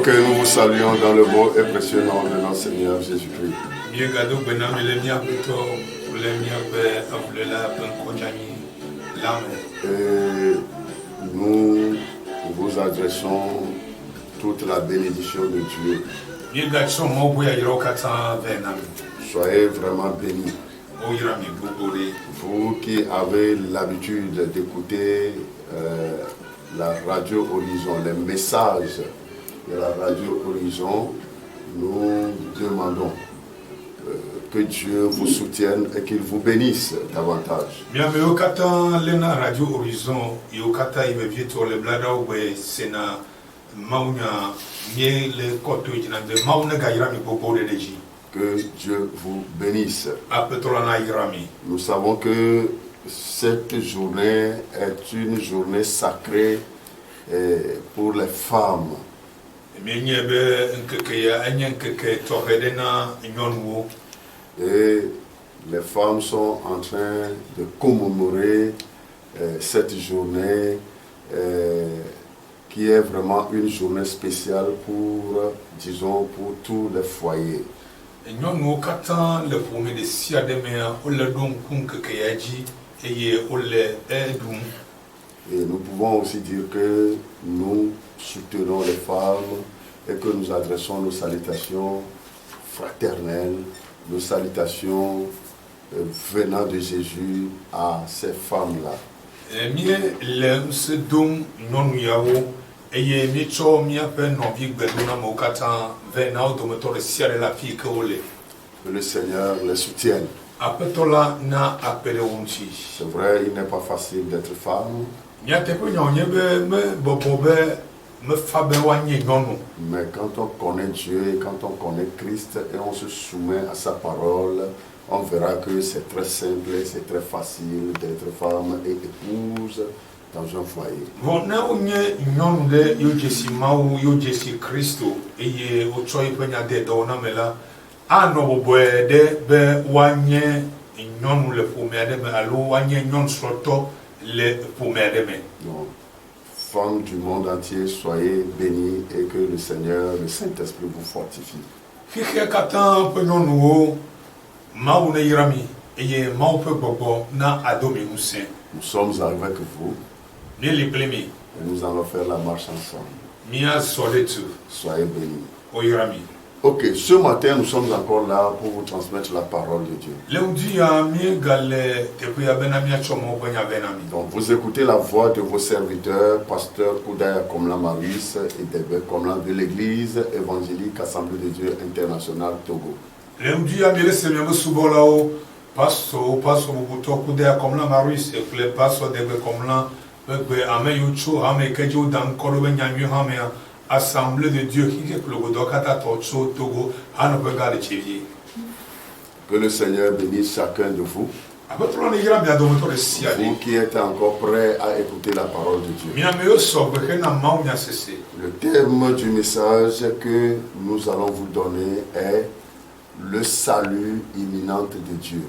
Ok, nous vous saluons dans le beau et précieux nom de notre Seigneur Jésus-Christ. Et nous vous adressons toute la bénédiction de Dieu. Soyez vraiment bénis. Vous qui avez l'habitude d'écouter la Radio Horizon, les messages de la Radio Horizon, nous demandons que Dieu vous soutienne et qu'il vous bénisse davantage. Que Dieu vous bénisse. Nous savons que cette journée est une journée sacrée pour les femmes. Et les femmes sont en train de commémorer cette journée qui est vraiment une journée spéciale pour, disons, pour tous les foyers. Et nous pouvons aussi dire que nous soutenons les femmes et que nous adressons nos salutations fraternelles, nos salutations venant de Jésus à ces femmes-là. Que le Seigneur les soutienne. C'est vrai, il n'est pas facile d'être femme. Mais quand on connaît Dieu et quand on connaît Christ et on se soumet à sa parole, on verra que c'est très simple et c'est très facile d'être femme et épouse dans un foyer. Donc, femmes du monde entier, soyez bénis et que le Seigneur, le Saint-Esprit vous fortifie. Nous sommes arrivés avec vous et nous allons faire la marche ensemble. Soyez bénis. Ok, ce matin nous sommes encore là pour vous transmettre la parole de Dieu. Donc vous écoutez la voix de vos serviteurs, pasteur Koudaya Komla Maurice et Debe Komla de l'église évangélique Assemblée de Dieu internationale Togo. Assemblée de Dieu que le Seigneur bénisse chacun de vous. Vous qui êtes encore prêts à écouter la parole de Dieu. Le thème du message que nous allons vous donner est le salut imminent de Dieu.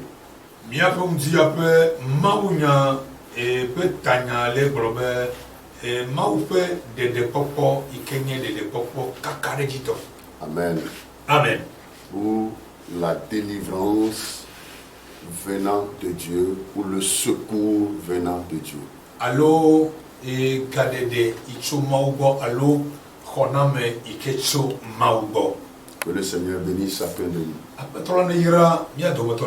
Amen. Amen. Ou la délivrance venant de Dieu, ou le secours venant de Dieu. Allo et kadede icho maubo allo khoname ikecho maubo. Que le Seigneur bénisse chacun de nous.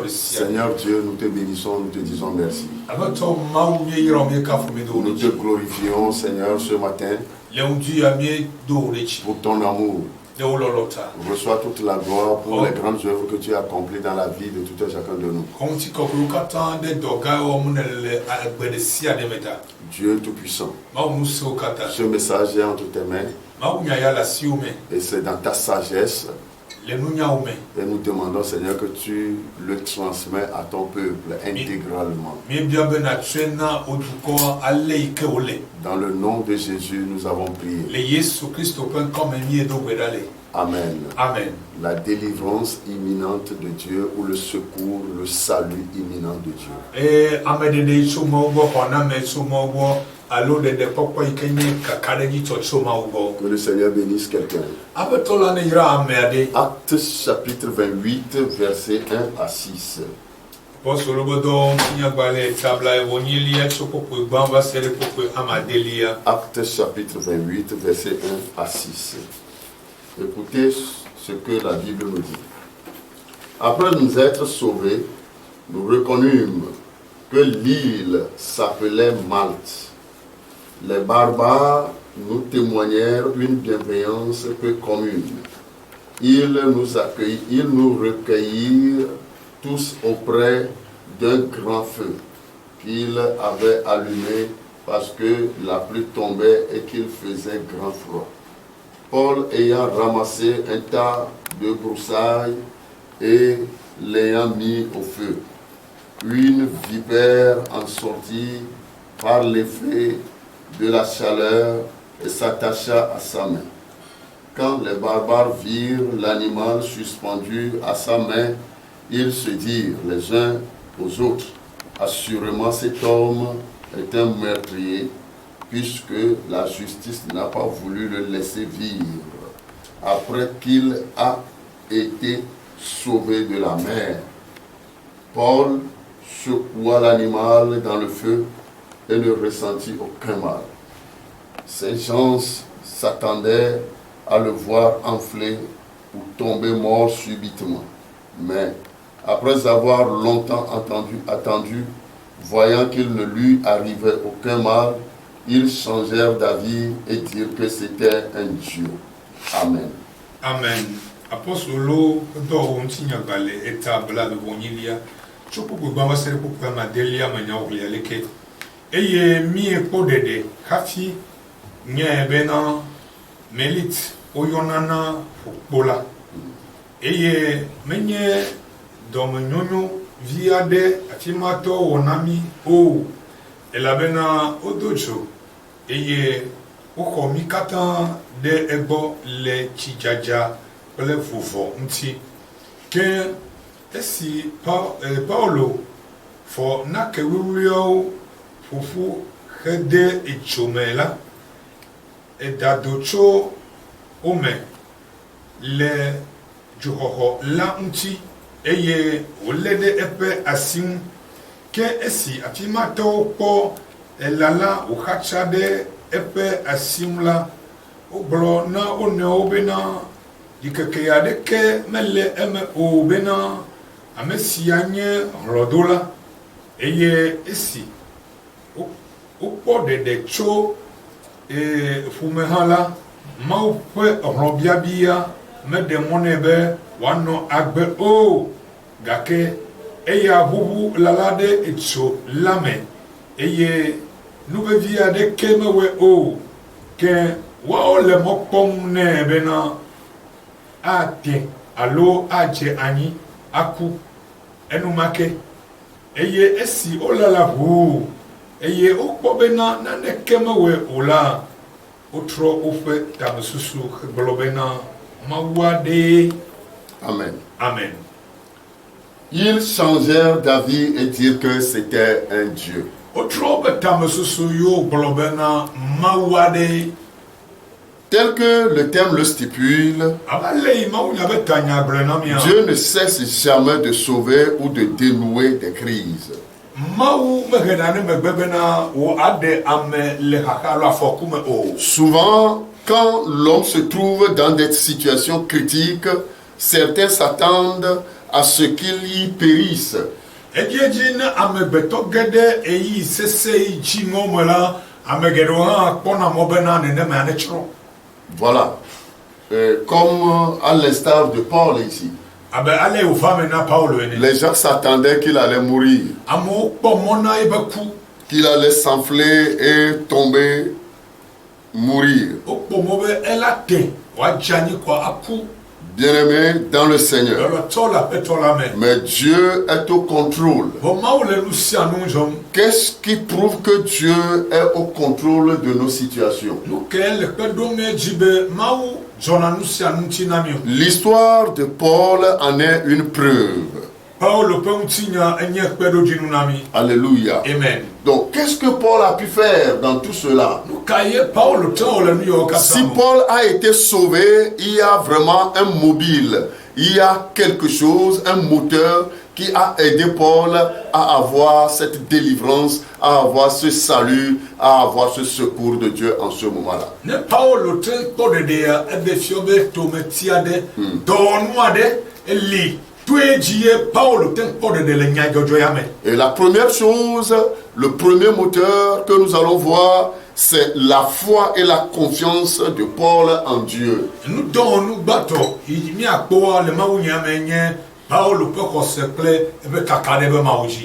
Seigneur Dieu, nous te bénissons, nous te disons merci. Nous te glorifions, Seigneur, ce matin pour ton amour. Reçois toute la gloire pour les grandes œuvres que tu as accomplies dans la vie de tout un chacun de nous. Dieu Tout-Puissant, ce message est entre tes mains et c'est dans ta sagesse. Et nous demandons, Seigneur, que tu le transmets à ton peuple intégralement. Dans le nom de Jésus, nous avons prié. Amen. Amen. La délivrance imminente de Dieu ou le secours, le salut imminent de Dieu. alo de pokwa ikenye kakadeji totso maugo. Que le Seigneur bénisse quelqu'un. Abetola ne ira ameade. Actes chapitre 28, versets 1 à 6. Apostolo bodo tinya gbale tabla evonilia tsokopwe gbamba sere popwe amadelia. Actes chapitre 28, versets 1 à 6. Écoutez ce que la Bible nous dit. Après nous être sauvés, nous reconnûmes que l'île s'appelait Malte. Les barbares nous témoignèrent une bienveillance peu commune. Ils nous recueillirent tous auprès d'un grand feu qu'ils avaient allumé parce que la pluie tombait et qu'il faisait grand froid. Paul ayant ramassé un tas de broussailles et l'ayant mis au feu, une vipère en sortit par l'effet de la chaleur et s'attacha à sa main. Quand les barbares virent l'animal suspendu à sa main, ils se dirent les uns aux autres, assurément cet homme est un meurtrier, puisque la justice n'a pas voulu le laisser vivre, après qu'il a été sauvé de la mer. Paul secoua l'animal dans le feu et ne ressentit aucun mal. Ces gens s'attendaient à le voir enfler ou tomber mort subitement. Mais après avoir longtemps attendu, voyant qu'il ne lui arrivait aucun mal, ils changèrent d'avis et dirent que c'était un Dieu. Amen. Amen. Apostolo do ontinya gbale etabla evonilia tsokopwe gbamba sere popwe amadelia manya oglia leke. Eye mi ekpodede kafi nye bena melit oyonana okpola. Eye menye domenyonyo viade atimato wonami o elabena odocho. Eye okomi katan de ego le chijaja le fufo nti ke esi Paulo for na kewurio fufu hede ichomela edadocho ome le juhoho la nti eye olede epe asim ke esi atimato po elala ukachade epe asim la oblo na one obena dikekeyade ke mele eme obena amesianye rodola eye esi ukpo de cho fumehala maupe robiabia me demonebe wano agbe o gake eya hubu lalade etso lame eye nubevia de kemewe o ke wa ole mokpom ne bena ate alo aje ani aku enumake eye esi olala hu eye okpo bena na ne kemewe ola otro ofe tamsusu globena mawade. Amen. Amen. Ils changèrent d'avis et dirent que c'était un Dieu. Otro betamsusu yo globena mawade. Tel que le thème le stipule, Dieu ne cesse jamais de sauver ou de dénouer des crises. Souvent, quand l'homme se trouve dans des situations critiques, certains s'attendent à ce qu'il y périsse. Voilà. Comme à l'instar de Paul ici. Les gens s'attendaient qu'il allait mourir. Qu'il allait s'enfler et tomber, mourir. Bien-aimé dans le Seigneur. Mais Dieu est au contrôle. Qu'est-ce qui prouve que Dieu est au contrôle de nos situations? L'histoire de Paul en est une preuve. Alléluia. Amen. Donc, qu'est-ce que Paul a pu faire dans tout cela? Si Paul a été sauvé, il y a vraiment un mobile, il y a quelque chose, un moteur qui a aidé Paul à avoir cette délivrance, à avoir ce salut, à avoir ce secours de Dieu en ce moment-là. Et la première chose, le premier moteur que nous allons voir, c'est la foi et la confiance de Paul en Dieu.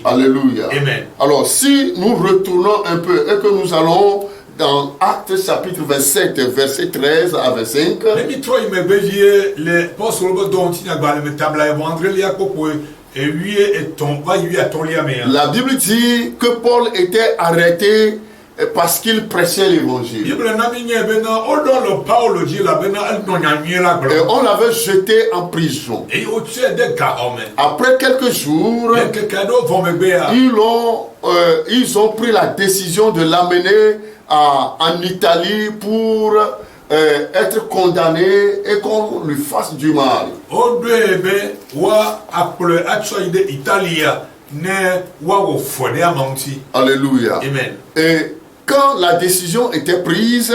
Alléluia. Amen. Alors, si nous retournons un peu et que nous allons dans Actes chapitre 27, verset 13 à 25, la Bible dit que Paul était arrêté parce qu'il prêchait l'évangile. Et on l'avait jeté en prison. Après quelques jours, ils ont pris la décision de l'amener en Italie pour être condamné et qu'on lui fasse du mal. Alléluia. Amen. Et quand la décision était prise,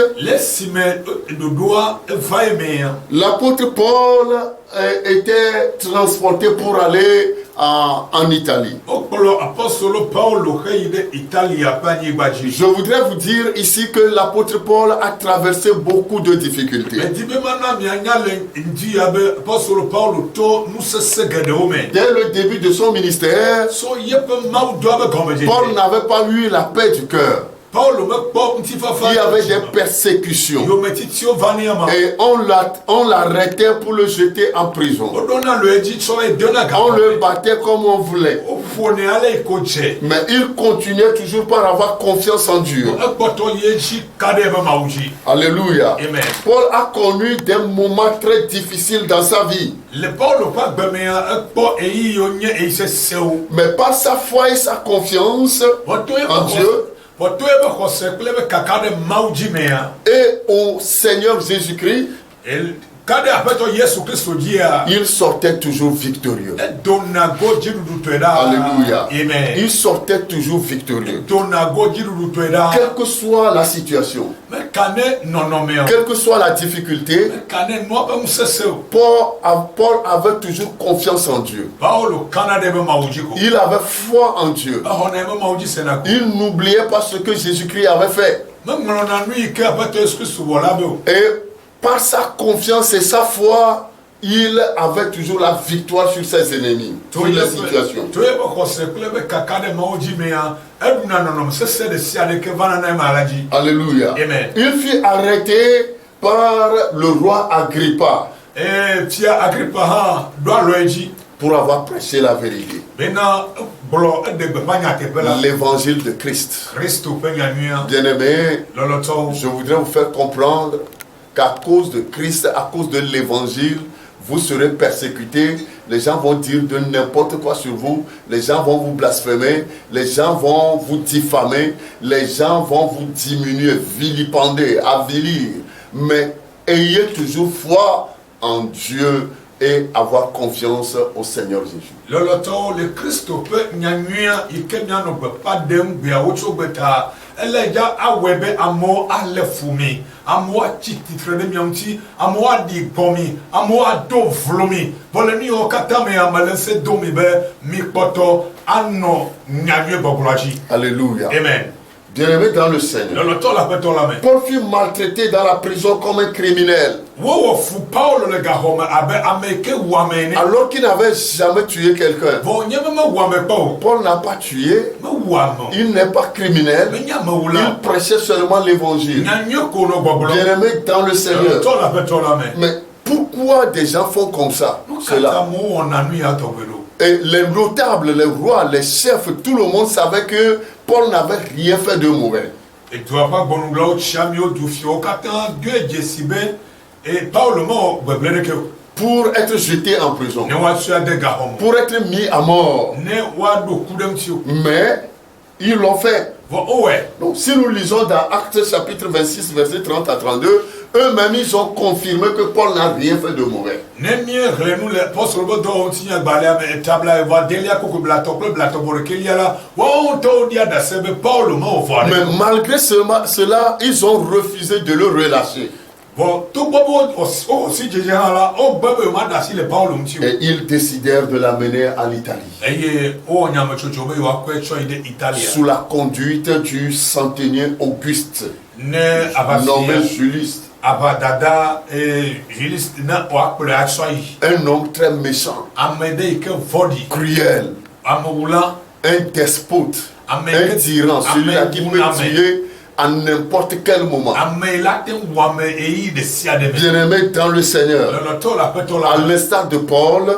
l'apôtre Paul était transporté pour aller en Italie. Je voudrais vous dire ici que l'apôtre Paul a traversé beaucoup de difficultés. Dès le début de son ministère, Paul n'avait pas eu la paix du cœur. Il y avait des persécutions et on l'arrêtait pour le jeter en prison. On le battait comme on voulait. Mais il continuait toujours par avoir confiance en Dieu. Alléluia. Amen. Paul a connu des moments très difficiles dans sa vie. Mais par sa foi et sa confiance en Dieu, et au Seigneur Jésus-Christ, il sortait toujours victorieux. Alléluia. Amen. Il sortait toujours victorieux. Quelle que soit la situation, quelle que soit la difficulté, Paul avait toujours confiance en Dieu. Il avait foi en Dieu. Il n'oubliait pas ce que Jésus-Christ avait fait. Et par sa confiance et sa foi, il avait toujours la victoire sur ses ennemis, sur les situations. Alléluia. Amen. Il fut arrêté par le roi Agrippa pour avoir prêché la vérité. L'évangile de Christ. Bien-aimé, je voudrais vous faire comprendre qu'à cause de Christ, à cause de l'évangile, vous serez persécutés. Les gens vont dire de n'importe quoi sur vous. Les gens vont vous blasphémer. Les gens vont vous diffamer. Les gens vont vous diminuer, vilipender, avilir. Mais ayez toujours foi en Dieu et avoir confiance au Seigneur Jésus. Alléluia. Amen. Bien-aimé dans le Seigneur, Paul fut maltraité dans la prison comme un criminel. Alors qu'il n'avait jamais tué quelqu'un. Paul n'a pas tué. Il n'est pas criminel. Il prêchait seulement l'évangile. Bien-aimé dans le Seigneur. Mais pourquoi des gens font comme ça? Cela. Et les notables, les rois, les chefs, tout le monde savait que Paul n'avait rien fait de mauvais. Pour être jeté en prison, pour être mis à mort. Mais ils l'ont fait. Donc si nous lisons dans Actes chapitre 26, verset 30 à 32, eux-mêmes ils ont confirmé que Paul n'a rien fait de mauvais. Mais malgré cela, ils ont refusé de le relâcher. Et ils décidèrent de l'amener à l'Italie. Sous la conduite du centenier Auguste, nommé Julius. Un homme très méchant, cruel, un despote, un tyran, celui qui peut tuer à n'importe quel moment. Bien-aimé dans le Seigneur, à l'instar de Paul,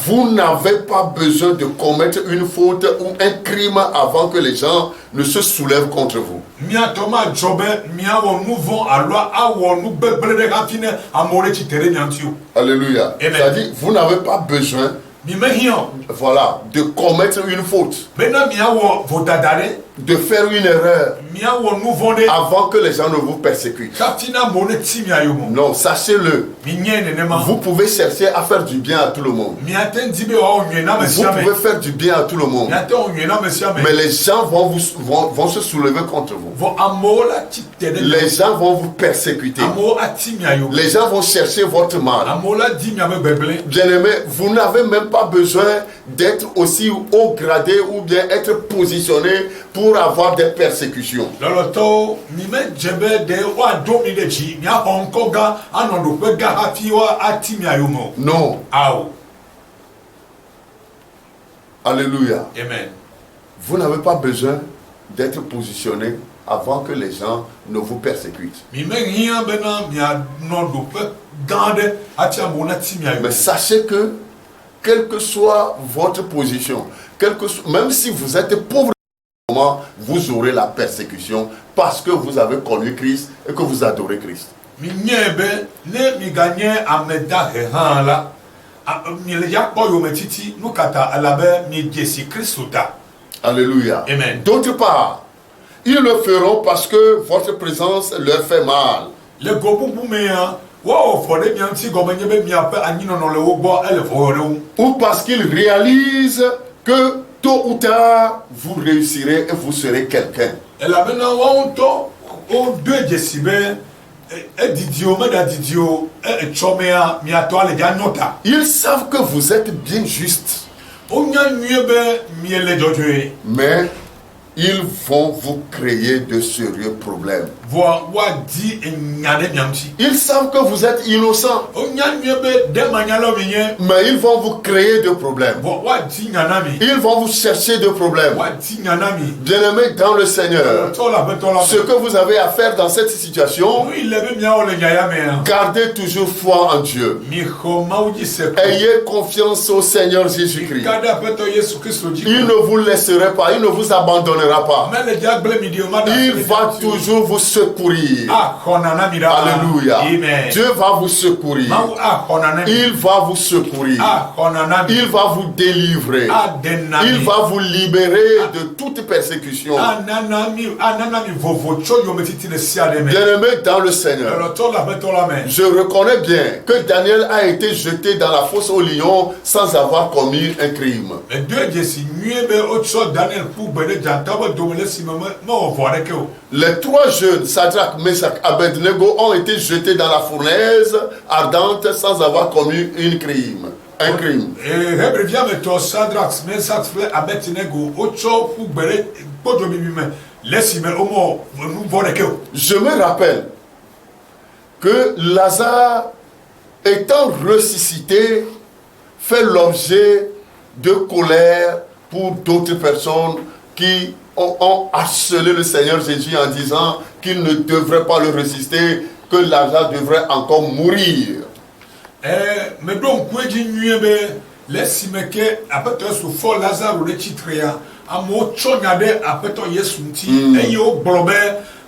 vous n'avez pas besoin de commettre une faute ou un crime avant que les gens ne se soulèvent contre vous. Alléluia. C'est-à-dire, vous n'avez pas besoin, voilà, de commettre une faute, de faire une erreur avant que les gens ne vous persécutent. Non, sachez-le. Vous pouvez chercher à faire du bien à tout le monde. Vous pouvez faire du bien à tout le monde. Mais les gens vont se soulever contre vous. Les gens vont vous persécuter. Les gens vont chercher votre mal. Bien-aimé, vous n'avez même pas besoin d'être aussi haut gradé ou bien être positionné pour avoir des persécutions. Non. Alléluia. Amen. Vous n'avez pas besoin d'être positionné avant que les gens ne vous persécutent. Mais sachez que, quelle que soit votre position, même si vous êtes pauvre, vous aurez la persécution parce que vous avez connu Christ et que vous adorez Christ. Alléluia. Amen. D'autre part, ils le feront parce que votre présence leur fait mal. Ou parce qu'ils réalisent que tôt ou tard, vous réussirez et vous serez quelqu'un. Ils savent que vous êtes bien juste. Mais ils vont vous créer de sérieux problèmes. Ils savent que vous êtes innocent. Mais ils vont vous créer de problèmes. Ils vont vous chercher de problèmes. Bien-aimés dans le Seigneur, ce que vous avez à faire dans cette situation, gardez toujours foi en Dieu. Ayez confiance au Seigneur Jésus-Christ. Il ne vous laissera pas, il ne vous abandonnera pas. Il va toujours vous secourir. Alléluia. Dieu va vous secourir. Il va vous secourir. Il va vous délivrer. Il va vous libérer de toute persécution. Bien-aimé dans le Seigneur, je reconnais bien que Daniel a été jeté dans la fosse aux lions sans avoir commis un crime. Les trois jeunes, Shadrach, Meshach, Abednego, ont été jetés dans la fournaise ardente sans avoir commis un crime. Je me rappelle que Lazare, étant ressuscité, fait l'objet de colère pour d'autres personnes qui ont harcelé le Seigneur Jésus en disant qu'il ne devrait pas le résister, que Lazare devrait encore mourir. Mais donc, lesimeke apeto su fo Lazaro le chitrea amo chonyade apeto yesunti eyo gblobe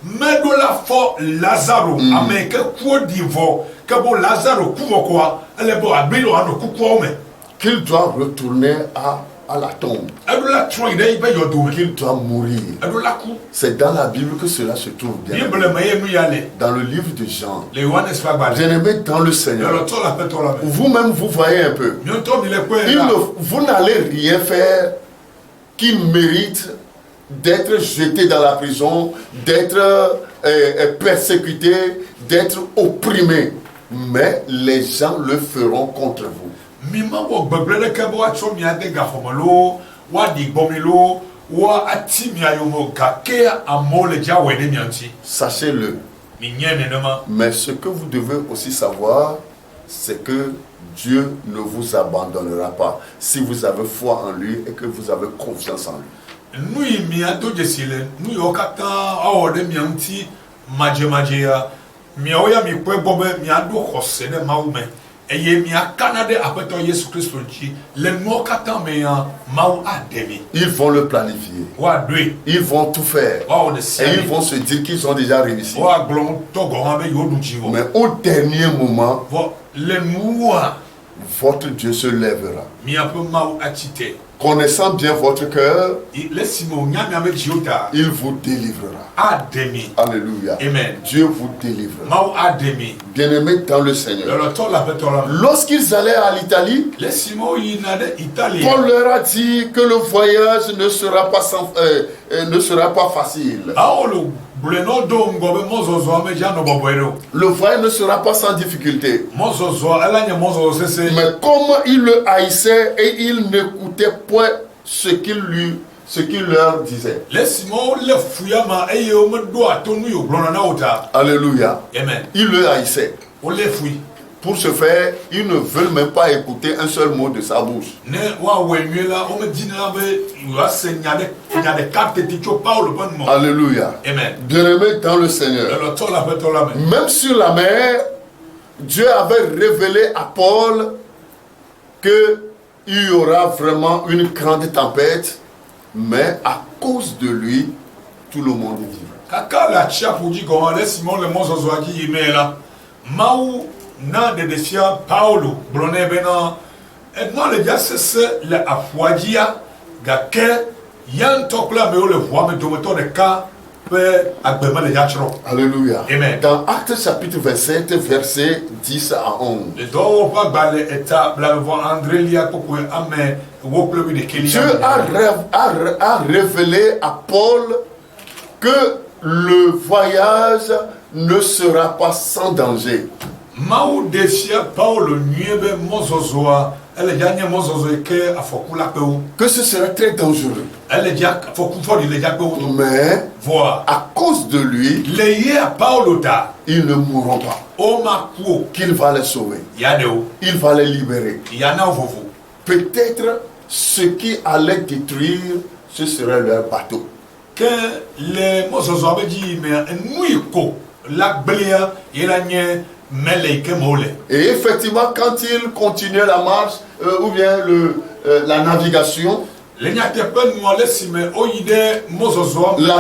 medola fo Lazaro ameke kuo divo kebo Lazaro kuvo kwa elebo abilo ano kuko me qu'il doit retourner à à la tombe, Adola tro ide ibe yodo. qu'il doit mourir. Adola ku. C'est dans la Bible que cela se trouve bien. Bible me yenu yale. Dans le livre de Jean. Le Yohanes fagba. Bien-aimé dans le Seigneur. Le to la peto la me. Vous-même, vous voyez un peu. Nyonto mi le kwe. Vous n'allez rien faire qui mérite d'être jeté dans la prison, d'être persécuté, d'être opprimé. Mais les gens le feront contre vous. Mima wo gbegbele ke bo atso mi ade ga homolo, wa di gbomilo, wa ati mi ayomo ga ke amo le ja we de mi anti. Sachez-le. Mi nyene nema. Mais ce que vous devez aussi savoir, c'est que Dieu ne vous abandonnera pas si vous avez foi en lui et que vous avez confiance en lui. Nous mi ado jesile, nous yo kata awo de mi anti maje ya. Mi oya mi kwe bobe mi ado khose de maume. Eye mi akanade apeto Yesu Christ nchi le no kata me ya mau ademi. Ils vont le planifier. Wa dwe. Ils vont tout faire. Wa de Et ils vont se dire qu'ils ont déjà réussi. Wa glon to go ha be yo duji wo. Mais au dernier moment, le noua votre Dieu se lèvera. mi ape mau atite. Connaissant bien votre cœur, Laisse-moi nyame ame jiota. il vous délivrera. Ademi. Alléluia. Amen. Dieu vous délivrera. Mau ademi. Bien-aimés dans le Seigneur. Le to la petola. Lorsqu'ils allaient à l'Italie, Laisse-moi inade Italie. Paul leur a dit que le voyage ne sera pas facile. Aolo bleno do ngobe mozozo ame jano boboero. Le voyage ne sera pas sans difficulté. Mozozo alanya mozozo sese. Mais comme il le haïssait et il n'écoutait point ce qu'il leur disait. Laisse-moi le fuyama eye o me do atonu yo blona na ota. Alléluia. Amen. Il le haïssait. O le fui. Pour ce faire, ils ne veulent même pas écouter un seul mot de sa bouche. Ne wa wenyela o me dina be wa se nyade carte ticho Paulo bon mo. Alléluia. Amen. Bien-aimés dans le Seigneur. Le to la petola me. Même sur la mer, Dieu avait révélé à Paul qu'il y aura vraiment une grande tempête, mais à cause de lui, tout le monde est vivant. Kaka la chapu di go laisse-moi le mozozo aji imela. Mau na de desia Paulo blone bena non le dia sese le afuajia gake yan tokla me o le voix me dometo de ka pe agbema le jachro. Alléluia. Amen. Dans Actes chapitre 27, versets 10 à 11. Le do pa bale eta la voix André lia popo ame wo plebi de keli. Dieu a révélé à Paul que le voyage ne sera pas sans danger. Mau desia Paulo niebe mozozoa ele janye mozozo ke afokula pe o. Que ce sera très dangereux. Elle dit faut il est mais voir à cause de lui, ils ne mourront pas. Qu'il va les sauver. Il va les libérer. Peut-être ce qui allait détruire, ce serait leur bateau. Que les mozozo dit mais nous la bléa il a et effectivement, quand il continuait la marche ou bien la navigation, la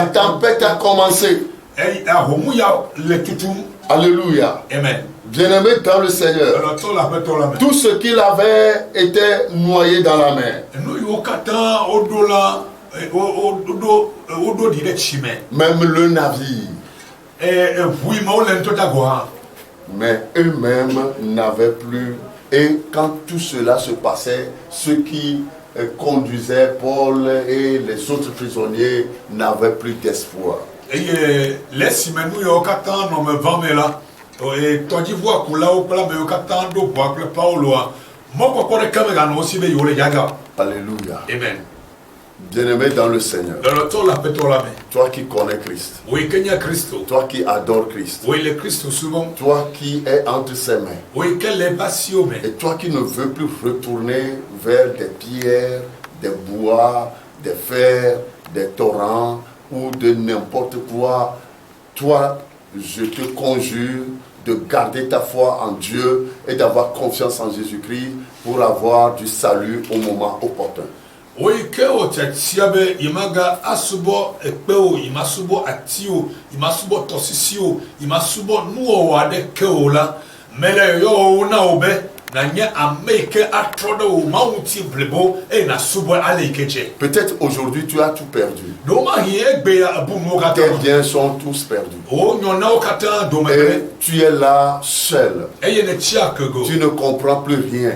tempête a commencé. Alléluia. Amen. Bien-aimé dans le Seigneur, tout ce qu'il avait était noyé dans la mer. Même le navire. Mais eux-mêmes n'avaient plus. Et quand tout cela se passait, ceux qui conduisaient Paul et les autres prisonniers n'avaient plus d'espoir. Alléluia. Amen. Bien-aimé dans le Seigneur, toi qui connais Christ, toi qui adores Christ, toi qui es entre ses mains, et toi qui ne veux plus retourner vers des pierres, des bois, des fers, des torrents ou de n'importe quoi, toi, je te conjure de garder ta foi en Dieu et d'avoir confiance en Jésus-Christ pour avoir du salut au moment opportun. Oui, que o tchiabe imaga asubo ekpeo imasubo atio imasubo tosisio imasubo nuo wade keola mele yo na obe Peut-être aujourd'hui tu as tout perdu. Tes biens sont tous perdus. Et tu es là seul. Tu ne comprends plus rien.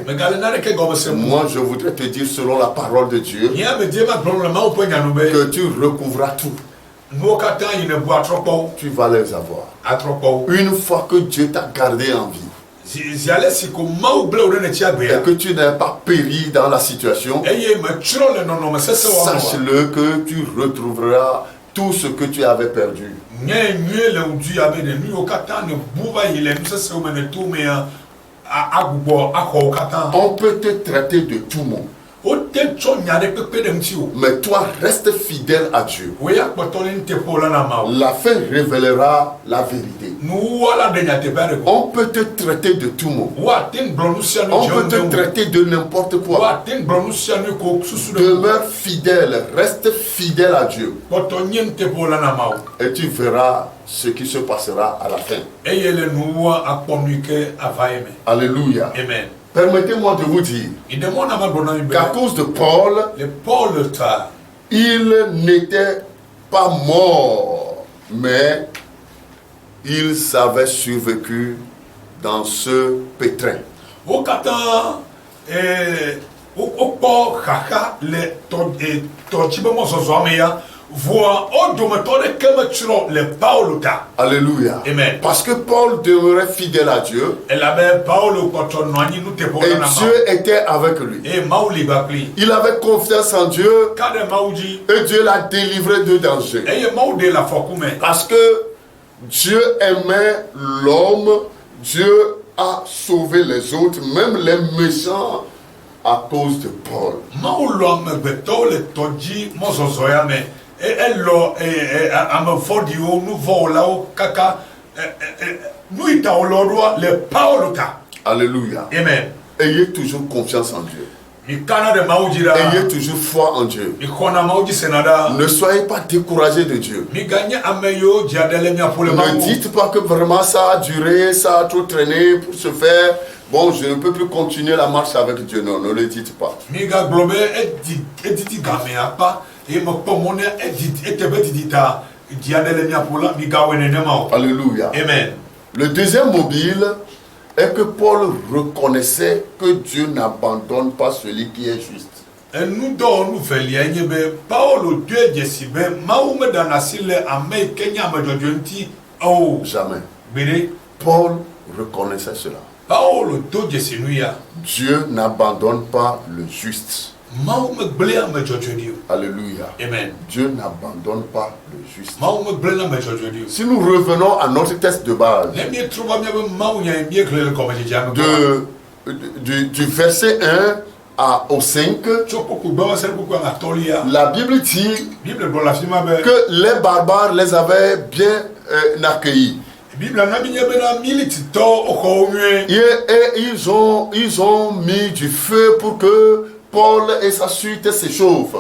Moi je voudrais te dire selon la parole de Dieu que tu recouvras tout. Tu vas les avoir. Une fois que Dieu t'a gardé en vie et que tu n'es pas péri dans la situation, sache-le que tu retrouveras tout ce que tu avais perdu. On peut te traiter de tout monde, mais toi reste fidèle à Dieu. La fin révélera la vérité. On peut te traiter de tout monde. On peut te traiter de n'importe quoi. Demeure fidèle, reste fidèle à Dieu. Et tu verras ce qui se passera à la fin. Alléluia. Amen. Permettez-moi de vous dire qu'à cause de Paul, il n'était pas mort, mais il avait survécu dans ce pétrin. Alléluia. Amen. Parce que Paul demeurait fidèle à Dieu et Dieu était avec lui. Il avait confiance en Dieu et Dieu l'a délivré de danger. Parce que Dieu aimait l'homme, Dieu a sauvé les autres, même les méchants, à cause de Paul. Alléluia. Amen. Ayez toujours confiance en Dieu. Ayez toujours foi en Dieu. Ne soyez pas découragés de Dieu. Ne dites pas que vraiment ça a duré, ça a trop traîné pour se faire. Bon, je ne peux plus continuer la marche avec Dieu. Non, ne le dites pas. Alléluia. Amen. Le deuxième mobile est que Paul reconnaissait que Dieu n'abandonne pas celui qui est juste. Jamais. Paul reconnaissait cela. Dieu n'abandonne pas le juste. Alléluia. Amen. Dieu n'abandonne pas le juste. Si nous revenons à notre texte de base, du verset 1 au 5, la Bible dit que les barbares les avaient bien accueillis. Et ils ont mis du feu pour que Paul et sa suite s'échauffent.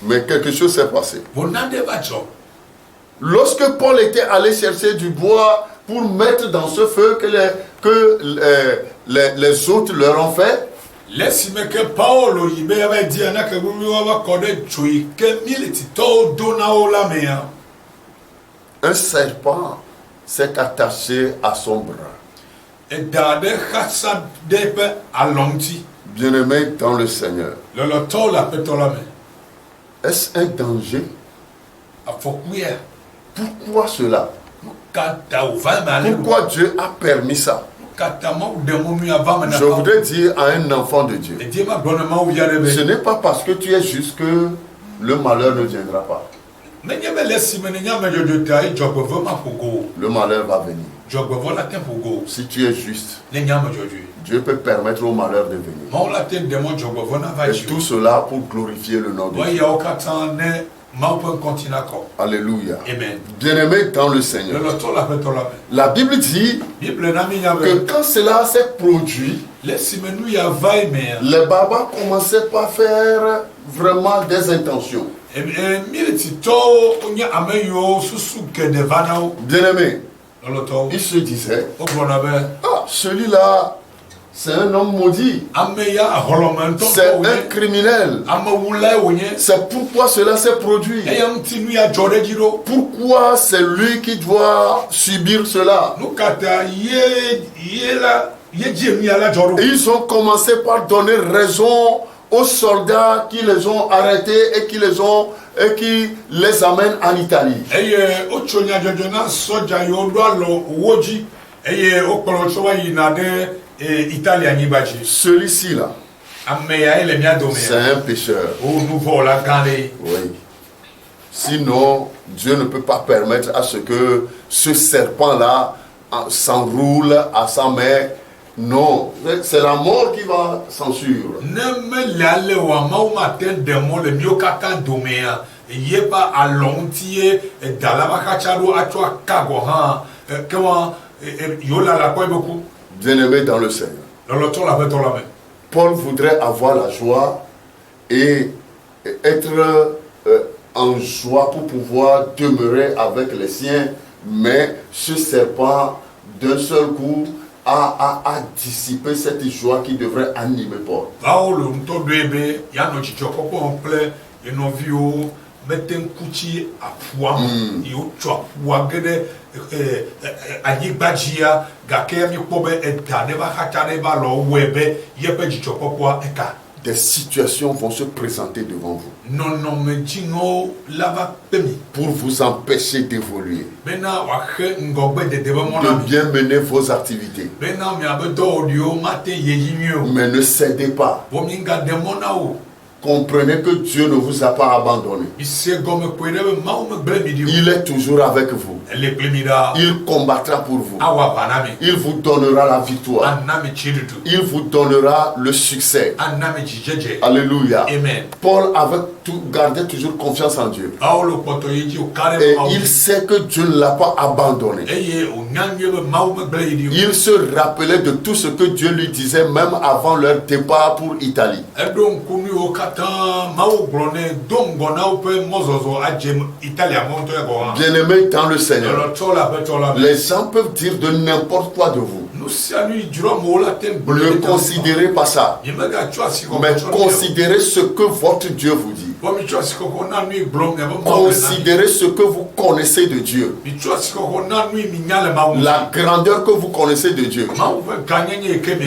Mais quelque chose s'est passé. Lorsque Paul était allé chercher du bois pour mettre dans ce feu que les autres leur ont fait, un serpent s'est attaché à son bras. Bien-aimé dans le Seigneur, est-ce un danger? Pourquoi cela? Pourquoi Dieu a permis ça? Je voudrais dire à un enfant de Dieu, ce n'est pas parce que tu es juste que le malheur ne viendra pas. Le malheur va venir. Si tu es juste, Dieu peut permettre au malheur de venir. Et tout cela pour glorifier le nom de Dieu. Alléluia. Amen. Bien-aimé dans le Seigneur, la Bible dit que quand cela s'est produit, les barbares commençaient par faire vraiment des intentions. Bien-aimé, il se disait, ah, celui-là, c'est un homme maudit. C'est un criminel. C'est pourquoi cela s'est produit. Pourquoi c'est lui qui doit subir cela? Et ils ont commencé par donner raison aux soldats qui les ont arrêtés et qui les amènent en Italie. Celui-ci là, c'est un pécheur. Oui. Sinon, Dieu ne peut pas permettre à ce que ce serpent-là s'enroule à sa main. Non, c'est la mort qui va s'en suivre. Bien-aimé dans le Seigneur, Paul voudrait avoir la joie et être en joie pour pouvoir demeurer avec les siens, mais ce serpent d'un seul coup a dissipé cette joie qui devrait animer Paul. Des situations vont se présenter devant vous pour vous empêcher d'évoluer, de bien mener vos activités. Mais ne cédez pas. Comprenez que Dieu ne vous a pas abandonné. Il est toujours avec vous. Il combattra pour vous. Il vous donnera la victoire. Il vous donnera le succès. Alléluia. Amen. Paul avait gardé toujours confiance en Dieu. Et il sait que Dieu ne l'a pas abandonné. Il se rappelait de tout ce que Dieu lui disait même avant leur départ pour Italie. Bien-aimés dans le Seigneur, les gens peuvent dire de n'importe quoi de vous. Ne considérez pas ça, mais considérez ce que votre Dieu vous dit. Considérez ce que vous connaissez de Dieu, la grandeur que vous connaissez de Dieu,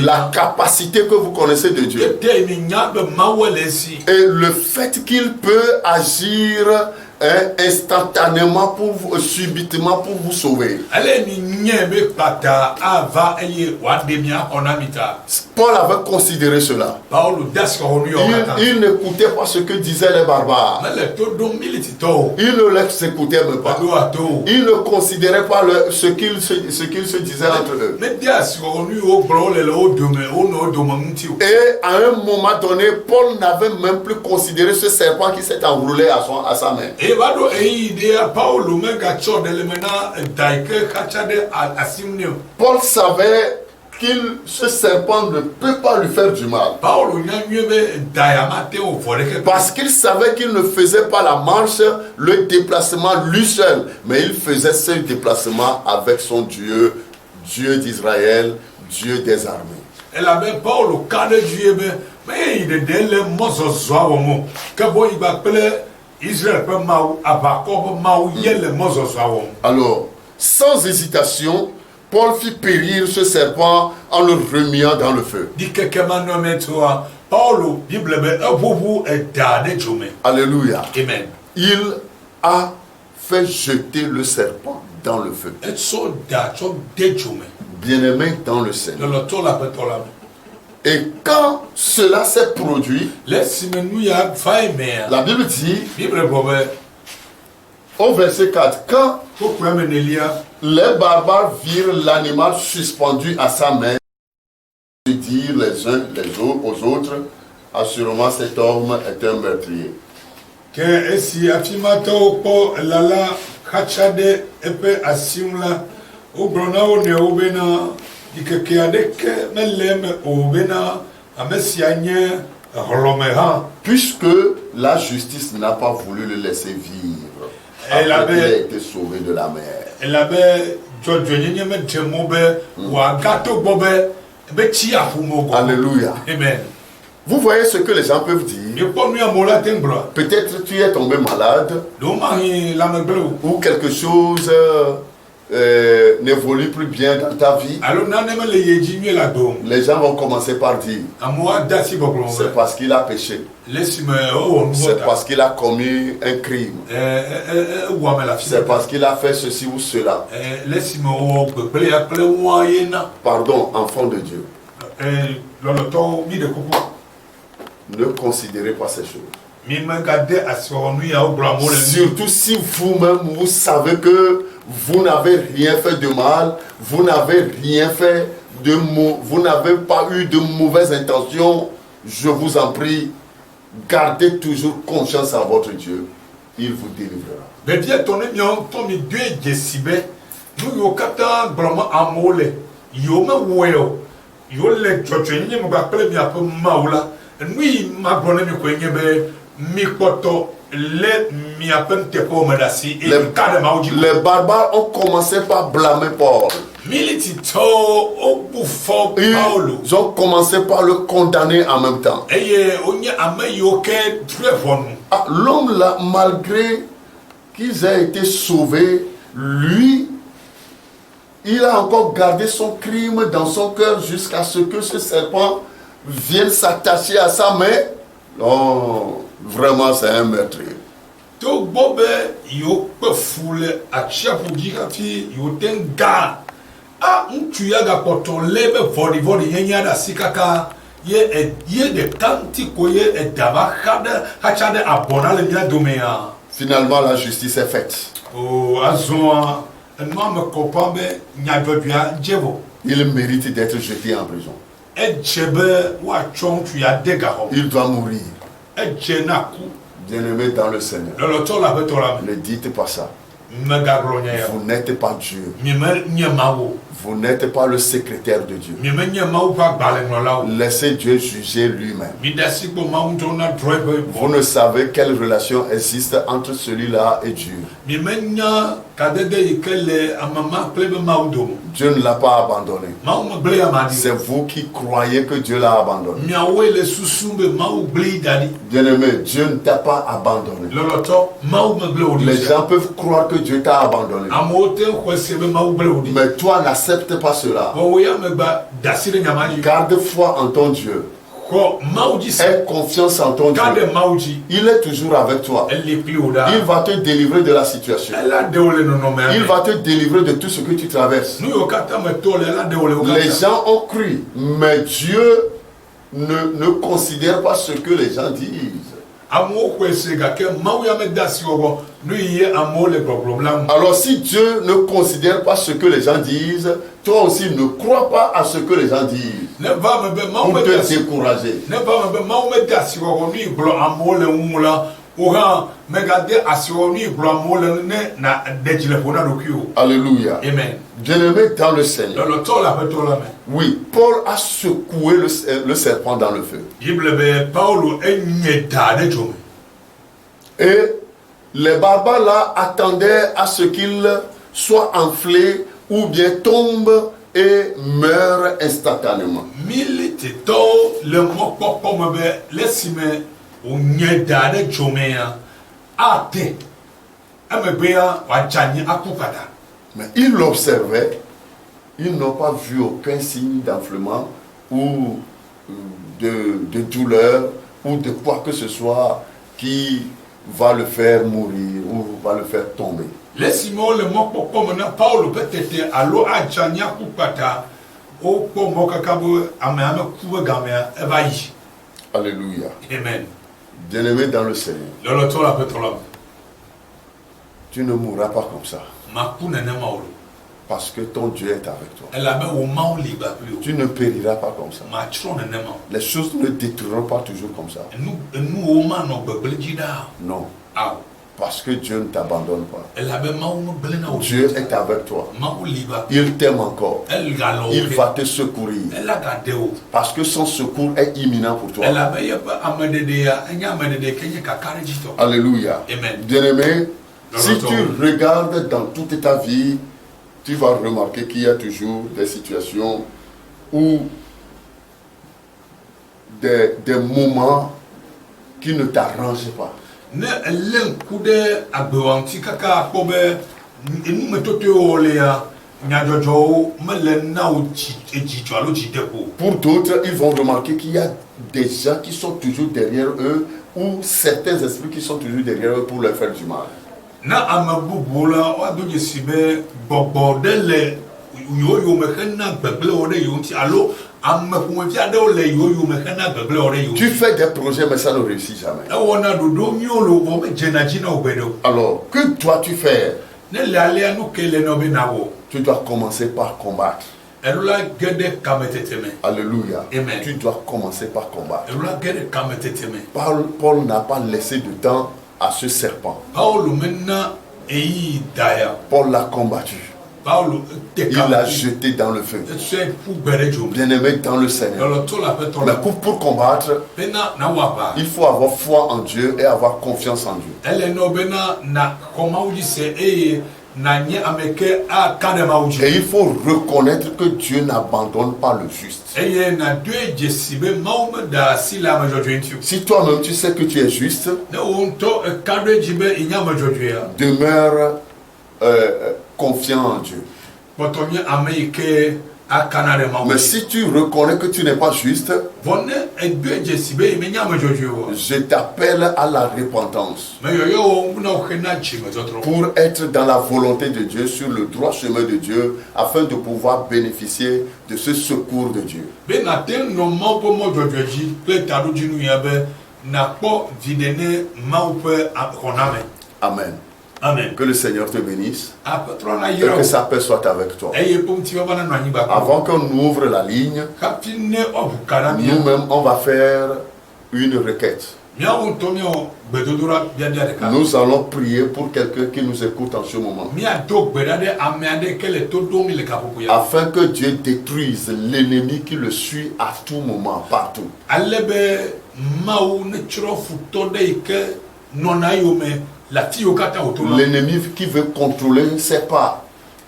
la capacité que vous connaissez de Dieu, et le fait qu'il peut agir instantanément pour vous, subitement pour vous sauver. Paul avait considéré cela. Il n'écoutait pas ce que disaient les barbares. Il ne les écoutait même pas. Il ne considérait pas ce qu'ils se disaient entre eux. Et à un moment donné, Paul n'avait même plus considéré ce serpent qui s'est enroulé à sa main. Paul savait que ce serpent ne peut pas lui faire du mal. Parce qu'il savait qu'il ne faisait pas la marche, le déplacement lui seul, mais il faisait ce déplacement avec son Dieu, Dieu d'Israël, Dieu des armées. Alors, sans hésitation, Paul fit périr ce serpent en le remuant dans le feu. Alléluia. Amen. Il a fait jeter le serpent dans le feu. Bien-aimé dans le Seigneur. Et quand cela s'est produit, la Bible dit, au verset 4, quand les barbares virent l'animal suspendu à sa main, ils dirent les uns aux autres, assurément cet homme est un meurtrier. Puisque la justice n'a pas voulu le laisser vivre. Elle Après qu'il avait- a été sauvé de la mer. Elle avait dzɔdzɔnyenye me dze mo be wòagato gbɔ be tsi aƒumo gɔ. Alléluia. Amen. Vous voyez ce que les gens peuvent dire. Mikpɔ nu ya mo la te ŋu gblɔa. Peut-être tu es tombé malade Ɖewo mahi lãmegble o. ou quelque chose n'évolue plus bien dans ta vie. Alo nane mele ye dzi nyuie le agbe o. Les gens vont commencer par dire, Amewo ade asi gbɔgblɔ me c'est be parce qu'il a péché. le esime ewɔ nu C'est vɔ ta. parce qu'il a commis un crime. Ewɔ ame le afi C'est parce qu'il a fait ceci ou cela. le esime wɔ gbegble ya kple wɔa ye na. Pardon, enfant de Dieu. Lɔlɔtɔwo mi ɖe kuku. Ne considérez pas ces choses. Mi megade asiwɔnu yawo gblɔ amewo le nu. Surtout si vous-même, vous savez que vous n'avez rien fait de mal, vous n'avez rien fait de vous n'avez pas eu de mauvaises intentions, je vous en prie, gardez toujours confiance en votre Dieu, il vous délivrera. Bebia tɔne miawo ŋutɔ mi doe dzesi be nu yiwo katã gblɔm amewo le yiwo mewɔe o yiwo le dzɔdzɔenyenye me kpakple miaƒe Mawu la nu yi magblɔ ne mi koe nye be mi kpɔtɔ lé miaƒe nuteƒewo me ɖe asi eye mi ka ɖe Mawu dzi. Les barbares ont commencé par blâmer Paul. Milititɔwo wobu fɔ Paulo Ils ont commencé par le condamner en même temps. eye wonye ame yiwo ke drɔe ʋɔnu. Ah, l'homme là, malgré qu'ils aient été sauvés, lui, il a encore gardé son crime dans son cœur jusqu'à ce que ce serpent vienne s'attacher à sa main. Non, vraiment c'est un meurtrier. Togbɔ be yiwo kpe fu le atsiaƒu dzi hafi yiwo te ŋu ga ŋutsu ya gakpɔtɔ lé be vɔɖivɔɖi nyenya ɖe asi kaka ye ɖeka ŋuti ko ye eda va xa ɖe hatsa ɖe abɔ na le mía domea. Finalement, la justice est faite. O azɔa enua me kɔ ƒã be nyadzɔdzɔa dze vɔ. Il mérite d'être jeté en prison. Edze be woatsɔ ŋutsu ya de gaxɔ me. Il doit mourir. Edze na ku. Bien-aimé dans le Seigneur, Lɔlɔtɔ le aƒetɔ la me. ne dites pas ça. Megagblɔ nya ya. Vous n'êtes pas Dieu. Mi menye Mawu. Vous n'êtes pas le secrétaire de Dieu. Mi menye Mawu ƒe agbalẽŋlɔlawo. Laissez Dieu juger lui-même. Mi ɖe asi kpɔ Mawu ŋutɔ na drɔe be Vous ne savez quelle relation existe entre celui-là et Dieu. mi menya kadede yi ke le amama kple be Mawu dome. Dieu ne l'a pas abandonné. Mawu megble ya ma C'est di. vous qui croyez que Dieu l'a abandonné. Miawoe le susu be Mawu gble da di. Bien-aimé, Dieu ne t'a pas abandonné. Lɔlɔtɔ Mawu megble wo Les di. gens peuvent croire que Dieu t'a abandonné. Amewo te xɔ se be Mawu gble wo di. Mais toi, n'accepte pas cela. Wɔwo ya megba dasi ɖe nyama dzi. Garde foi en ton Dieu. Xɔ Mawu dzi se. Aie confiance en ton Ka Dieu. ɖe Mawu dzi. Il est toujours avec toi. Eli kpli wo ɖa. Il va te délivrer de la situation. Ela ɖe wo le nɔnɔmea Il me. va te délivrer de tout ce que tu traverses. Nu yiwo katã me to le ela ɖe wo le wo Les katã. gens ont cru, mais Dieu ne considère pas ce que les gens disent. Amewo xɔe se gake Mawu ya mede asi wɔwɔ nu yi ye amewo le gbɔgblɔm la ŋu. Alors si Dieu ne considère pas ce que les gens disent, toi aussi ne crois pas à ce que les gens disent Ne va me be Mawu pour mede te asi. décourager. Ne va me be Mawu mede asiwɔwɔ nu yi gblɔ amewo le ŋu la o hã megade asiwɔwɔ nu yi gblɔ amewo le ne na de dzi le ƒo na ɖokui o. Alléluia. Amen. Bien-aimé dans le Seigneur. Lɔlɔtɔ le aƒetɔ la me. Oui, Paul a secoué le serpent dans le feu. Bible be Paulo enye da ɖe dzo me. Et les barbares là attendaient à ce qu'il soit enflé ou bien tombe et meure instantanément. Milititɔwo le mɔkpɔkpɔ me be le esime wònye da ɖe dzo mea ate emegbea wòadzanyi aku kata. Mais ils l'observaient, ils n'ont pas vu aucun signe d'enflement ou de douleur ou de quoi que ce soit qui va le faire mourir ou va le faire tomber. Le esime wole mɔkpɔkpɔ me na Paulo ƒe tete alo adzanyi aku kata wokpɔ mɔ kaka be amea meku be gamea eva yi. Alléluia. Amen. Bien-aimé dans le Seigneur, Lɔlɔtɔ le aƒetɔ la me. tu ne mourras pas comme ça Maku nenema o lo. parce que ton Dieu est avec toi. Elabe wo Mawu li gbagble o. Tu ne périras pas comme ça. Matrɔ nenema o. Les choses ne détruiront pas toujours comme ça. Enuwo manɔ gbegble dzi ɖaa. Non. Awo. Parce que Dieu ne t'abandonne pas. elabe mawu megblẽ na wo. Dieu est avec toi. Mawu li ba. Il t'aime encore. Egalɔ wo Il ke. va te secourir. Elagade wo. Parce que son secours est imminent pour toi. Elabe yeƒe amedede ya enye amedede ke nye kaka ɖe dzitɔ. Alléluia. Amen. Bien-aimé, si tu regardes dans toute ta vie, tu vas remarquer qu'il y a toujours des situations où des moments qui ne t'arrangent pas. Ne ele ŋku ɖe agbewa ŋuti kaka akpɔ be enumetotowo le ya nyadzɔdzɔwo mele na wo dzidzɔ alo dzideƒo. Pour d'autres, ils vont remarquer qu'il y a des gens qui sont toujours derrière eux ou certains esprits qui sont toujours derrière eux pour leur faire du mal. Na ame bubuwo la woado dzesi be gbɔgbɔ ɖe le yoyo me hena gbegblẽwo ɖe yewo ŋuti alo ame ƒomevi aɖewo le yoyo me hena gbegblẽwo ɖe yewo Tu ŋuti. fais des projets mais ça ne réussit jamais. Ewɔna ɖoɖo nyuiwo le wo medzena dzi na wo gbe ɖe o. Alors, que dois-tu faire? Ne le alea nu ke le na be na wɔ. Tu dois commencer par combattre. Eɖo la ge ɖe kametete me. Alléluia. Amen. Tu dois commencer par combattre. Eɖo la ge ɖe kametete me. Paul n'a pas laissé de temps à ce serpent. Paulo mena eyi daya. Paul l'a combattu. Paulo te Il l'a kamete. jeté dans le feu. Etsɔe ƒu gbe ɖe dzo me. Bien-aimé dans le Seigneur. Lɔlɔtɔ le aƒetɔ Mais la. pour combattre, Bena na wɔ aʋa. il faut avoir foi en Dieu et avoir confiance en Dieu. Ele nɔ bena na xɔ Mawu dzi se eye na nye ame ke aka ɖe Mawu Et dzi. il faut reconnaître que Dieu n'abandonne pas le juste. Eye na doe dzesi be Mawu meɖe asi le ame dzɔdzɔe ŋuti o. Si toi-même tu sais que tu es juste, Ne wo ŋutɔ eka ɖo edzi be yenye ame dzɔdzɔea. demeure confiant en Dieu. Kpɔtɔ nye ame yi ke akana ɖe Mawu Mais dzi. si tu reconnais que tu n'es pas juste, Vɔ ne edoe dzesi be menye ame dzɔdzɔe o. je t'appelle à la repentance Me yɔyɔwo ŋuna wo xe na dzimedzɔtrɔ. pour être dans la volonté de Dieu, sur le droit chemin de Dieu, afin de pouvoir bénéficier de ce secours de Dieu. Be nate nɔ Mawu ƒe mɔ dzɔdzɔe dzi kple taɖodzinu ya be nakpɔ viɖe ne Mawu ƒe xɔname. Amen. Amen. Que le Seigneur te bénisse Aƒetɔ na et yra que wo. sa paix soit avec toi. Eye ƒe ŋuti va na anyigba kpɔ. Avant qu'on ouvre la ligne, Hafi ne woaʋu ka ɖa mía. nous-mêmes, on va faire une requête. Míawo ŋutɔ míawɔ gbedodoɖa biabia ɖeka. Nous allons prier pour quelqu'un qui nous écoute en ce moment, Míado gbe ɖa ɖe ame aɖe ke le to ɖom le gaƒoƒo ya. afin que Dieu détruise l'ennemi qui le suit à tout moment, partout. Ale be Mawu ne tsrɔ̃ futɔ ɖe yi ke nɔna eyome le ati yiwo katã wòto la. L'ennemi qui veut contrôler ses pas,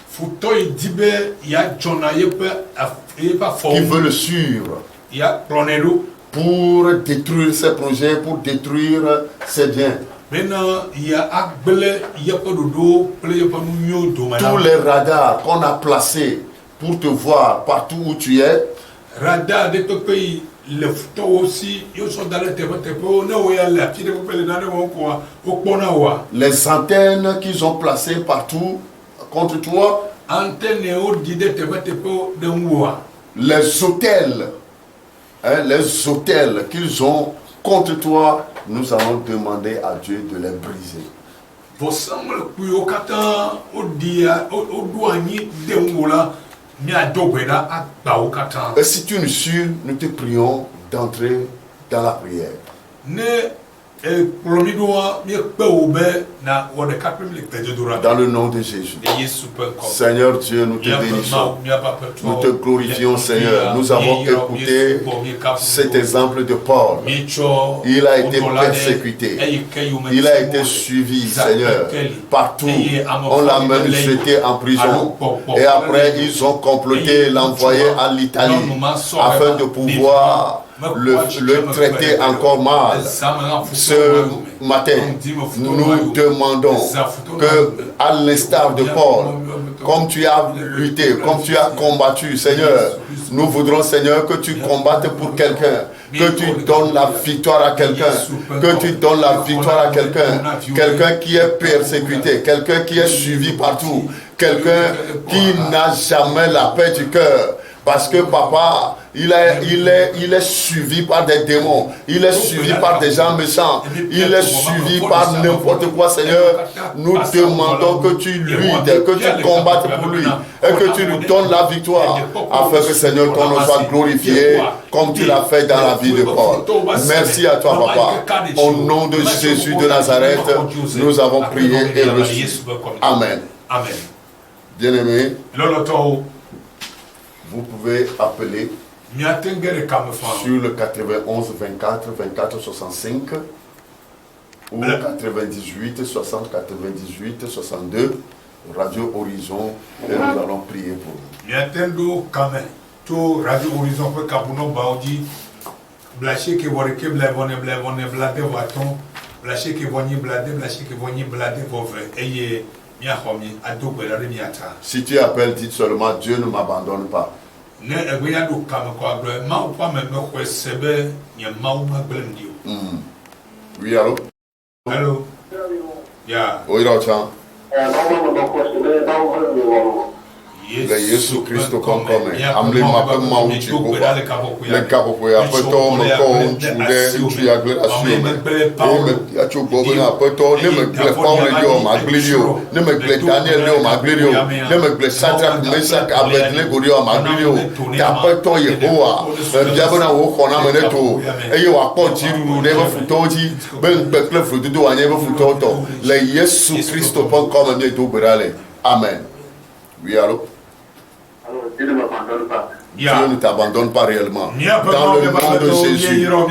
Futɔ yi di be yeadzɔna yeƒe afɔwo qui veut ŋu. le suivre Yeakplɔnɛ ɖo pour détruire ses projets, pour détruire ses biens. bena yeagblẽ yeƒe ɖoɖowo kple yeƒe nu nyuiwo dome Tous na. les radars qu'on a placés pour te voir partout où tu es, Radar ɖe kpekpe yi le futɔwo si yosɔ da ɖe teƒeteƒewo ne wo ya le afi ɖe kpekpe le nane wɔm koa wokpɔna woa. les antennes qu'ils ont placées partout contre toi, Antenewo ɖi ɖe teƒeteƒewo ɖe ŋuwoa. les hôtels qu'ils ont contre toi, nous allons demander à Dieu de les briser. Vɔsamlekpuiwo katã woɖo anyi ɖe ŋuwo la míado gbe ɖa agba wo katã. Et si tu nous suis, nous te prions d'entrer dans la prière. Ne kplɔ mi ɖoa míekpe wo be na wɔ ɖeka kple mi le gbedodoɖa Dans le nom de Jésus. le Yesu ƒe ŋkɔ. Seigneur Dieu, nous te bénissons. Nous te glorifions, Seigneur. Nous avons écouté cet exemple de Paul. Il a été persécuté. Il a été suivi, Seigneur, partout. On l'a même jeté en prison. Et après, ils ont comploté l'envoyer en Italie afin de pouvoir le traiter encore mal. Ce matin, nous demandons que, à l'instar de Paul, comme tu as lutté, comme tu as combattu, Seigneur, nous voudrons, Seigneur, que tu combattes pour quelqu'un, que tu donnes la victoire à quelqu'un, que tu donnes la victoire à quelqu'un qui est persécuté, quelqu'un qui est suivi partout, quelqu'un qui n'a jamais la paix du cœur. Parce que papa, il est suivi par des démons, il est suivi par des gens méchants, il est suivi par n'importe quoi, Seigneur. Nous demandons que tu luttes, que tu combattes pour lui et que tu lui donnes la victoire, afin que, Seigneur, ton nom soit glorifié comme tu l'as fait dans la vie de Paul. Merci à toi, Papa. Au nom de Jésus de Nazareth, nous avons prié et reçu. Amen. Amen. Bien-aimés, vous pouvez appeler sur le 91 24 24 65 ou 98 60 98 62 Radio Horizon et nous allons prier pour vous. To Radio Horizon pe kabuno baudi blaché ke vorike blevone blade waton blaché ke voni blade vove eye mia homi ado gbere miata. Si tu appelles, dis seulement Dieu ne m'abandonne pas. Ne egbeya do kam ko agbe ma pa me ko sebe nya ma ma gbelem dio. Oui, allô? Allô? Yeah. Oui, Rocha. Le Yesu Kristo konkome amli mape mauchi goba le kapo po ya peto me ko unchude unchu ya gle asiome e me ya chugo na peto ne me gle Paul yo maglio ne me gle Daniel yo maglio ne me gle Shadrach Meshach Abednego yo maglio ta peto Yehowa biabo na wo kona me neto e yo akpoti ruru ne be futoji ben bekle futudo anye be futoto le Yesu Kristo konkome ne do berale. Amen. Oui, allô? Dieu ne m'abandonne pas. Dieu ne t'abandonne pas réellement. Dans le nom de Jésus, mon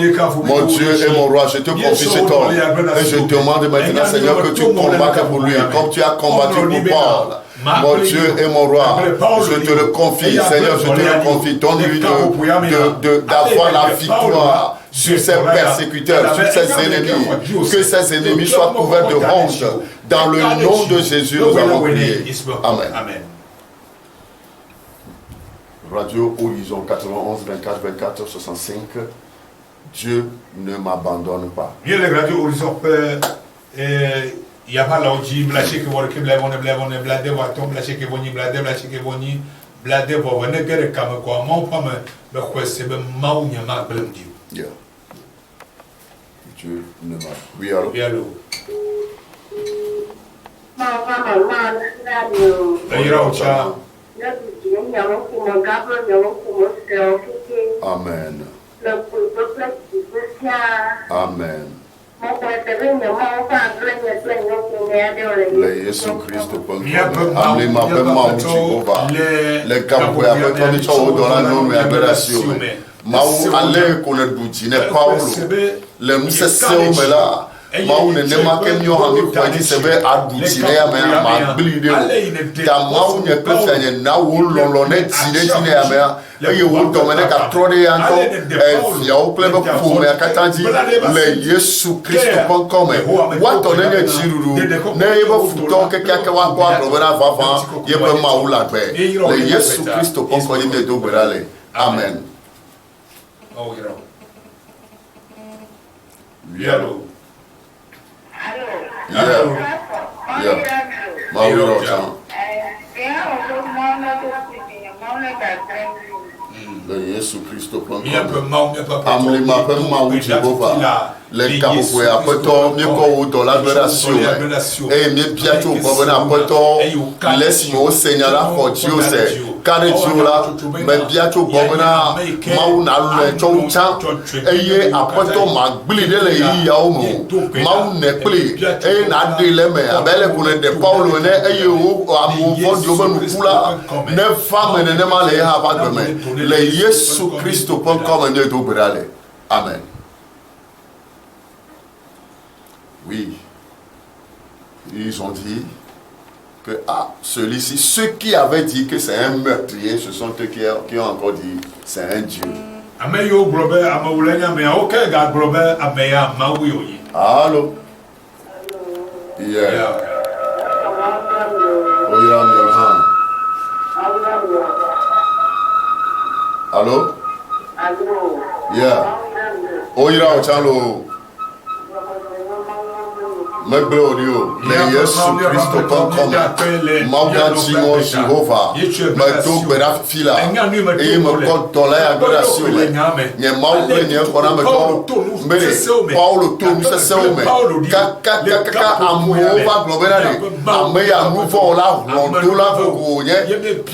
Dieu et mon roi, je te confie cet homme. Et je demande maintenant, Seigneur, que tu combattes pour lui, comme tu as combattu pour Paul. Mon Dieu et mon roi, je te le confie, Seigneur, je te le confie. Donne-lui d'avoir la victoire sur ses persécuteurs, sur ses ennemis. Que ses ennemis soient couverts de honte. Dans le nom de Jésus, nous allons prier. Amen. Radio Horizon 91 24 24 65. Dieu ne m'abandonne pas. Bien le Radio Horizon il y a pas l'audio blaché que vous que blade waton blaché que voni blade vo ne gere kam ko mon pas me ko se be maunya ma belem di. Yeah. Dieu ne m'a. Oui, allô? Oui, allô? Amen. Amen. Le Yesu Kristo amli mapema uchigova le kampo ya petoni cho dola no me aberasio mau ale ko le dujine Paulo le mseseo mela mau ne nema kenyo hami kwa di sebe adujine ya me ma blide ta mau ne pefanye na wo lolo ne tine ya me eye wo do me ne ka trode ya nto ya o plebe ko me akatanji le Yesu Kristo konkome wato ne ne chiruru ne yebo futo keke wa kwa robera vava yebo mau la gbe le Yesu Kristo konkome ne do berale. Amen. Oh, you know. Hello. Yeah. Mauro Chan. Le Yesu Kristo konkome amli mapema uchigova le kapo ya poto miko dola beration e mi biacho bobona poto laisse-moi au Seigneur la fortiose car Dieu là me biacho bobona mau na le choncha eye apoto magbili de le ya omo mau ne pli e na de le me abele kule de Paulo ne eye o amu fodio banu kula ne femme ne male ha ba de me le Yesu Kristo konkome ne do brale. Amen. Oui, ils ont dit que celui-ci, ceux qui avaient dit que c'est un meurtrier, ce sont eux qui ont encore dit c'est un Dieu. Allô? Yeah. Allô? Yeah. Oira Ochalo. Megbe Odio, le Yesu Christo Pankome, Maugan Simon Jehova, Meto Berafila, et me compte dans la adoration, Nye Maule, Nye Koname, Mbele, Paulo Tomi, ça c'est Ome, Kaka, Amova, Globenale, Ame, Amouvo, la, Rondola, Vogoye,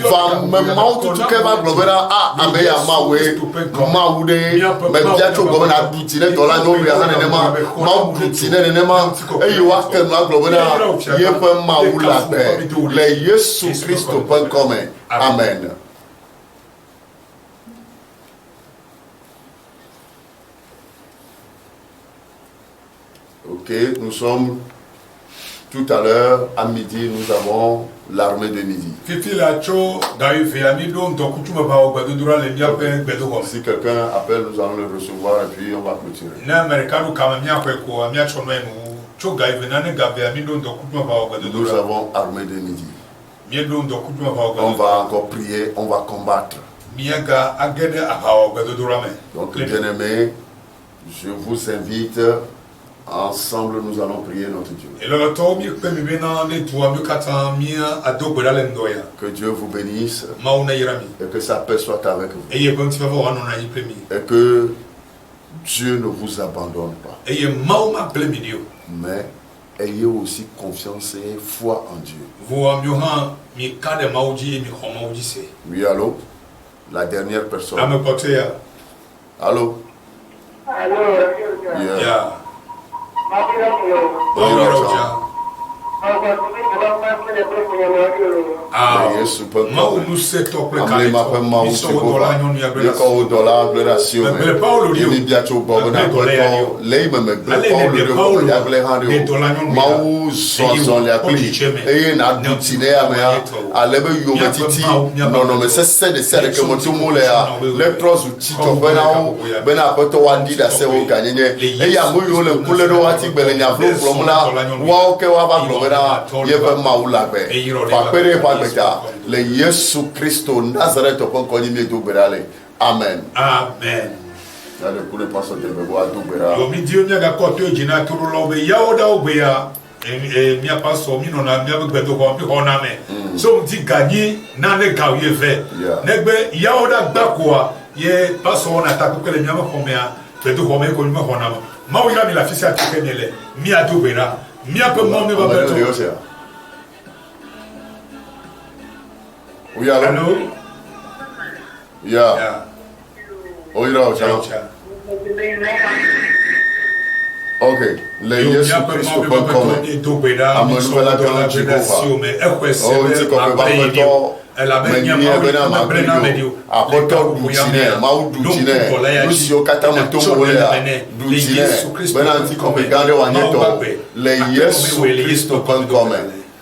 Va, Memau, tout ce que va Globena, Ame, Amawe, Maude, Mediato, Gobena, Boutine, dans la Noble, Anema, Mau, Boutine, Nema, et you ask them, Globena, Yepe, Maula, le Yesu Christo, Pankome, Amen. Ok, nous sommes tout à l'heure, à midi, nous avons l'armée de midi. Si quelqu'un appelle, nous allons le recevoir et puis on va clôturer. Nous avons armée de midi. On va encore prier, on va combattre. Donc, bien-aimés, je vous invite. Ensemble, nous allons prier notre Dieu. Que Dieu vous bénisse et que sa paix soit avec vous. Et que Dieu ne vous abandonne pas. Mais ayez aussi confiance et foi en Dieu. Oui, allô? La dernière personne. Allô? Yeah. le Yesu Christo Nazareth Amen. Amen. So di gagner na ne gawe ve negbe yaoda gbakwa ye paso na takukele miama komea bedo komea ko mi hona ma o ira mi la fisi atikenele mi adubera mi ape mo me ba beto. Oui, allô? Yeah. Oh, il a ok. Le Yesu Christo Pankome. Amen. Voilà que la Jéhovah. Oh, il dit qu'on peut pas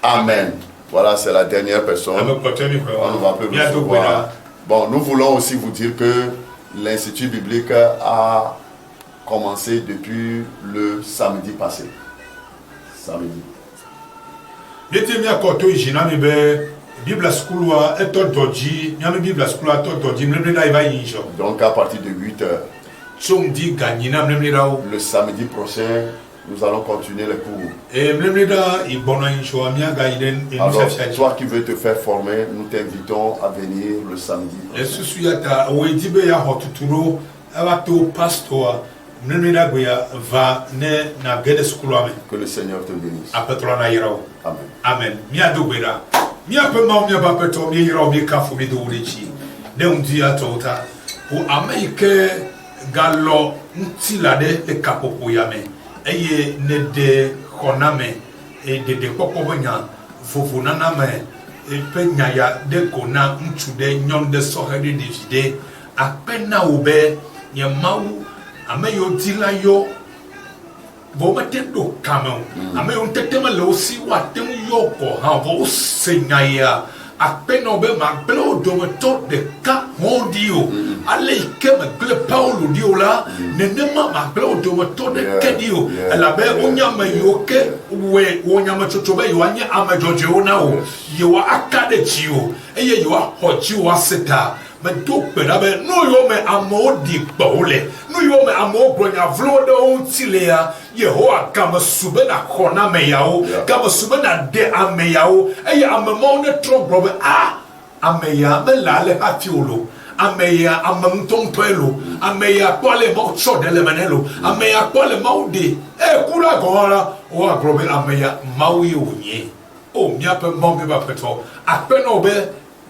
Amen. Voilà, c'est la dernière personne. On ne va plus le voir. Bon, nous voulons aussi vous dire que l'Institut biblique a commencé depuis le samedi passé. Samedi. Donc à partir de 8 heures, le samedi prochain, nous allons continuer les cours. Alors, toi qui veux te faire former, nous t'invitons à venir le samedi prochain. Que le Seigneur te bénisse. Amen. Amen. Mi ape ma mi ape to mi yira mi ka fu mi do rechi ne undi atota o amaike galo ntilade e kapopo ya me eye ne de koname e de popo banya fofu nana me e penya ya de kona ntude nyon de sohede de vide apena obe ye mawu ameyo dilayo bo matendo kamon ameyo tetema lo si watem yoko ha bo senyaya apena obe magbelo do meto de ka hondio ale ikeme gle paulo diola nenema magbelo do meto de kedio ala be onyama yoke we onyama chochobe yo anya amajoje ona o yo akade chio eye yo hoji wa seta me do pena be no yo me amo di bole no yo me amo bronya vlo de on tilea Yehowa kama sube na kona me yawo kama sube na de ame yawo eye amemo ne tro brobe ameya me lale atiolo ameya amamton pelo ameya kwale mo chodele manelo ameya kwale maudi kura gora o brobe ameya mawi onye o miape mombe ba peto apeno be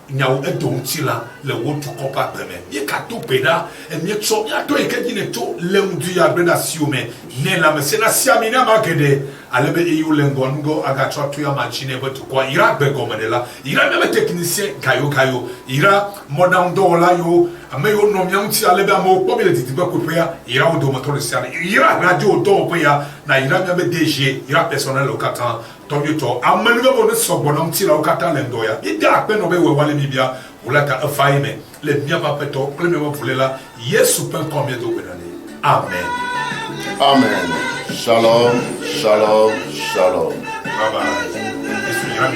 nyawo edontila le wotu kopa peme ye kato peda emie cho ya to ekejine to lemdu ya breda siome ne la mesena siamina makede alebe eyu lengongo agacho to ya machine betu kwa ira begomedela ira meme technicien kayo ira modern dola yo ameyo no mianti alebe amo pobele titiba kopea ira odo motor siane ira radio do poya na ira meme DG ira personnel lokatan Toyoto, amanu bo ne sobonom ti la okata lendoya. Ida akpe no be we wale bibia, ulaka afaime. Le bien pa peto, kleme wo fulela, Yesu pen combien do benale. Amen. Amen. Shalom, shalom, shalom. Bye bye.